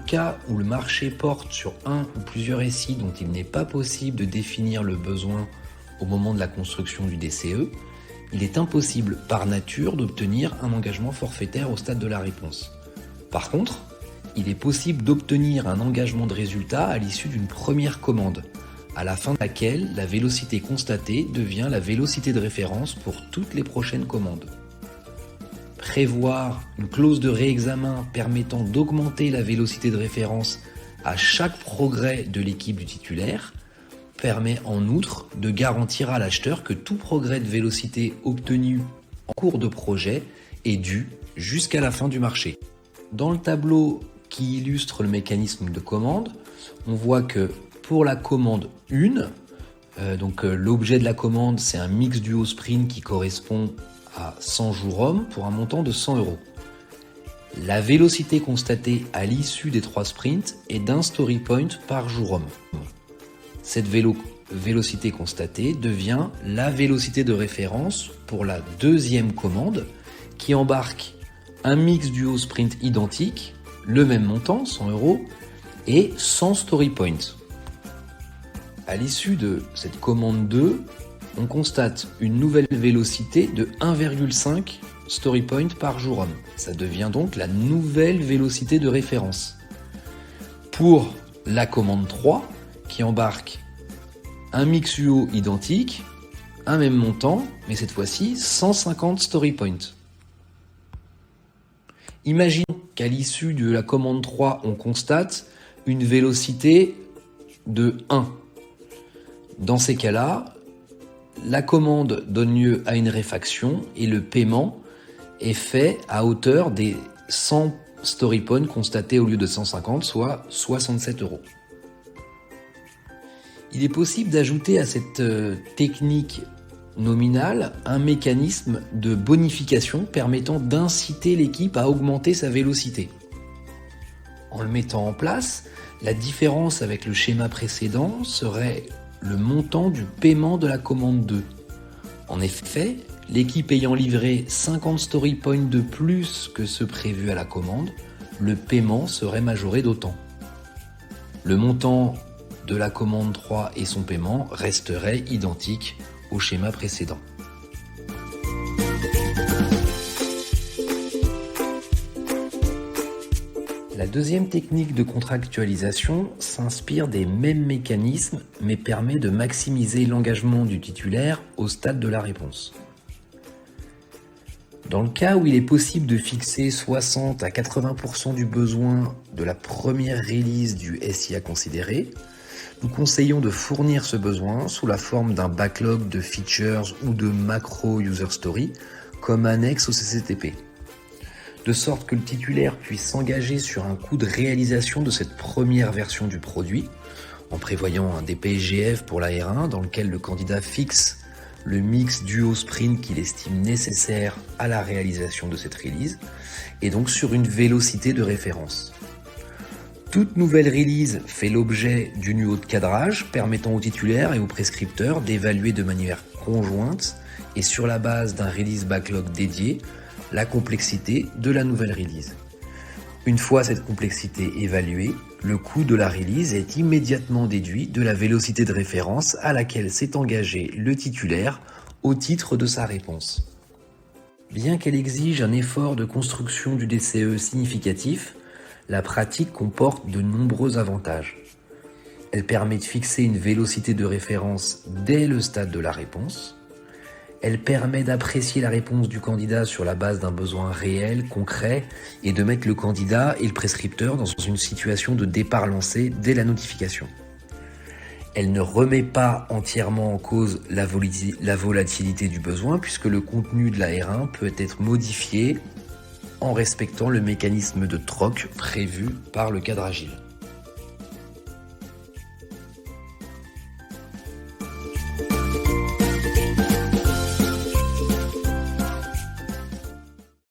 cas où le marché porte sur un ou plusieurs SI dont il n'est pas possible de définir le besoin au moment de la construction du DCE, il est impossible par nature d'obtenir un engagement forfaitaire au stade de la réponse. Par contre, il est possible d'obtenir un engagement de résultat à l'issue d'une première commande, à la fin de laquelle la vélocité constatée devient la vélocité de référence pour toutes les prochaines commandes. Prévoir une clause de réexamen permettant d'augmenter la vélocité de référence à chaque progrès de l'équipe du titulaire permet en outre de garantir à l'acheteur que tout progrès de vélocité obtenu en cours de projet est dû jusqu'à la fin du marché. Dans le tableau qui illustre le mécanisme de commande, on voit que pour la commande 1, l'objet de la commande c'est un mix duo sprint qui correspond à 100 jours hommes pour un montant de 100 €. La vélocité constatée à l'issue des 3 sprints est d'1 story point par jour homme. Cette vélocité constatée devient la vélocité de référence pour la deuxième commande qui embarque un mix duo sprint identique, le même montant, 100 € et 100 story points. À l'issue de cette commande 2, on constate une nouvelle vélocité de 1,5 story point par jour homme. Ça devient donc la nouvelle vélocité de référence. Pour la commande 3, qui embarque un mix UO identique, un même montant, mais cette fois-ci 150 story points. Imaginons qu'à l'issue de la commande 3, on constate une vélocité de 1. Dans ces cas-là, la commande donne lieu à une réfaction et le paiement est fait à hauteur des 100 story points constatés au lieu de 150, soit 67 €. Il est possible d'ajouter à cette technique nominale un mécanisme de bonification permettant d'inciter l'équipe à augmenter sa vélocité. En le mettant en place, la différence avec le schéma précédent serait le montant du paiement de la commande 2. En effet, l'équipe ayant livré 50 story points de plus que ceux prévus à la commande, le paiement serait majoré d'autant. Le montant de la commande 3 et son paiement resteraient identiques au schéma précédent. La deuxième technique de contractualisation s'inspire des mêmes mécanismes mais permet de maximiser l'engagement du titulaire au stade de la réponse. Dans le cas où il est possible de fixer 60 à 80% du besoin de la première release du SIA considéré, nous conseillons de fournir ce besoin sous la forme d'un backlog de features ou de macro user story comme annexe au CCTP. De sorte que le titulaire puisse s'engager sur un coût de réalisation de cette première version du produit, en prévoyant un DPSGF pour la R1 dans lequel le candidat fixe le mix duo sprint qu'il estime nécessaire à la réalisation de cette release, et donc sur une vélocité de référence. Toute nouvelle release fait l'objet d'une UO de cadrage permettant au titulaire et au prescripteur d'évaluer de manière conjointe et sur la base d'un release backlog dédié la complexité de la nouvelle release. Une fois cette complexité évaluée, le coût de la release est immédiatement déduit de la vélocité de référence à laquelle s'est engagé le titulaire au titre de sa réponse. Bien qu'elle exige un effort de construction du DCE significatif, la pratique comporte de nombreux avantages. Elle permet de fixer une vélocité de référence dès le stade de la réponse. Elle permet d'apprécier la réponse du candidat sur la base d'un besoin réel, concret, et de mettre le candidat et le prescripteur dans une situation de départ lancé dès la notification. Elle ne remet pas entièrement en cause la volatilité du besoin, puisque le contenu de la R1 peut être modifié en respectant le mécanisme de troc prévu par le cadre agile.